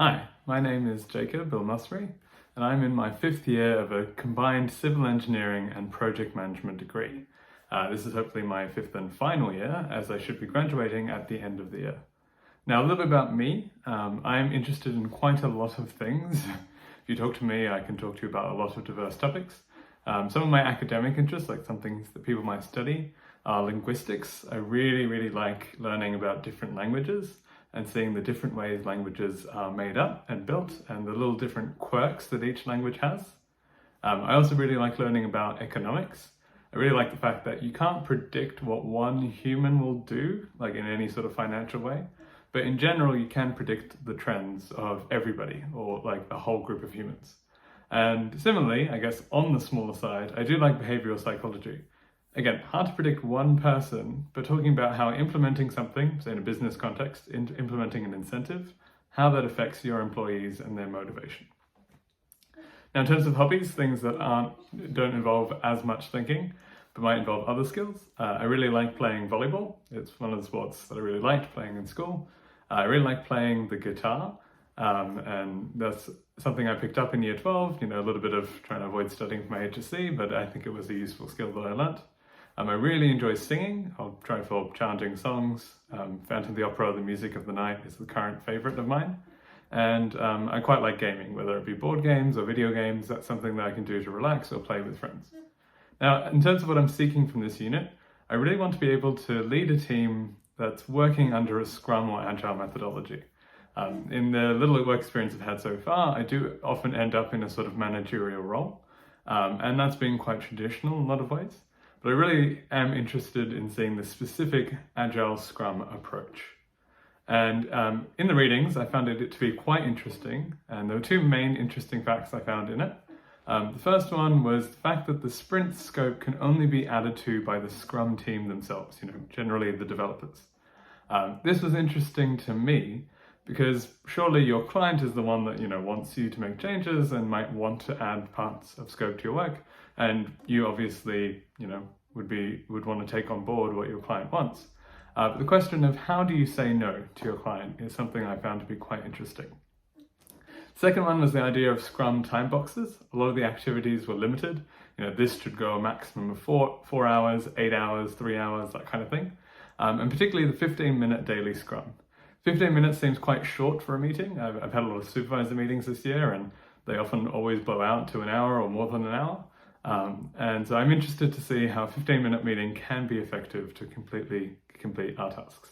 Hi, my name is Jacob Elmasry, and I'm in my 5th year of a combined civil engineering and project management degree. This is hopefully my 5th and final year, as I should be graduating at the end of the year. Now, a little bit about me. I'm interested in quite a lot of things. If you talk to me, I can talk to you about a lot of diverse topics. Some of my academic interests, like some things that people might study, are linguistics. I really like learning about different languages and seeing the different ways languages are made up and built and the little different quirks that each language has. I also really like learning about economics. I really like the fact that you can't predict what one human will do, like in any sort of financial way, but in general you can predict the trends of everybody or like a whole group of humans. And similarly, I guess on the smaller side, I do like behavioral psychology. Again, hard to predict one person, but talking about how implementing something, say in a business context, implementing an incentive, how that affects your employees and their motivation. Now, in terms of hobbies, things that don't involve as much thinking, but might involve other skills. I really like playing volleyball. It's one of the sports that I really liked playing in school. I really like playing the guitar, and that's something I picked up in year 12, a little bit of trying to avoid studying for my HSC, but I think it was a useful skill that I learnt. I really enjoy singing. I'll try for challenging songs. Phantom of the Opera, The Music of the Night is the current favourite of mine. And I quite like gaming, whether it be board games or video games. That's something that I can do to relax or play with friends. Now, in terms of what I'm seeking from this unit, I really want to be able to lead a team that's working under a Scrum or Agile methodology. In the little work experience I've had so far, I do often end up in a sort of managerial role. And that's been quite traditional in a lot of ways. But I really am interested in seeing the specific Agile Scrum approach. And in the readings, I found it to be quite interesting. And there were two main interesting facts I found in it. The first one was the fact that the sprint scope can only be added to by the Scrum team themselves, generally the developers. This was interesting to me because surely your client is the one that, wants you to make changes and might want to add parts of scope to your work. And you obviously, would want to take on board what your client wants. But the question of how do you say no to your client is something I found to be quite interesting. Second one was the idea of Scrum time boxes. A lot of the activities were limited. This should go a maximum of 4 hours, 8 hours, 3 hours, that kind of thing. And particularly the 15-minute daily Scrum. 15 minutes seems quite short for a meeting. I've had a lot of supervisor meetings this year and they often always blow out to an hour or more than an hour. And so I'm interested to see how a 15-minute meeting can be effective to completely complete our tasks.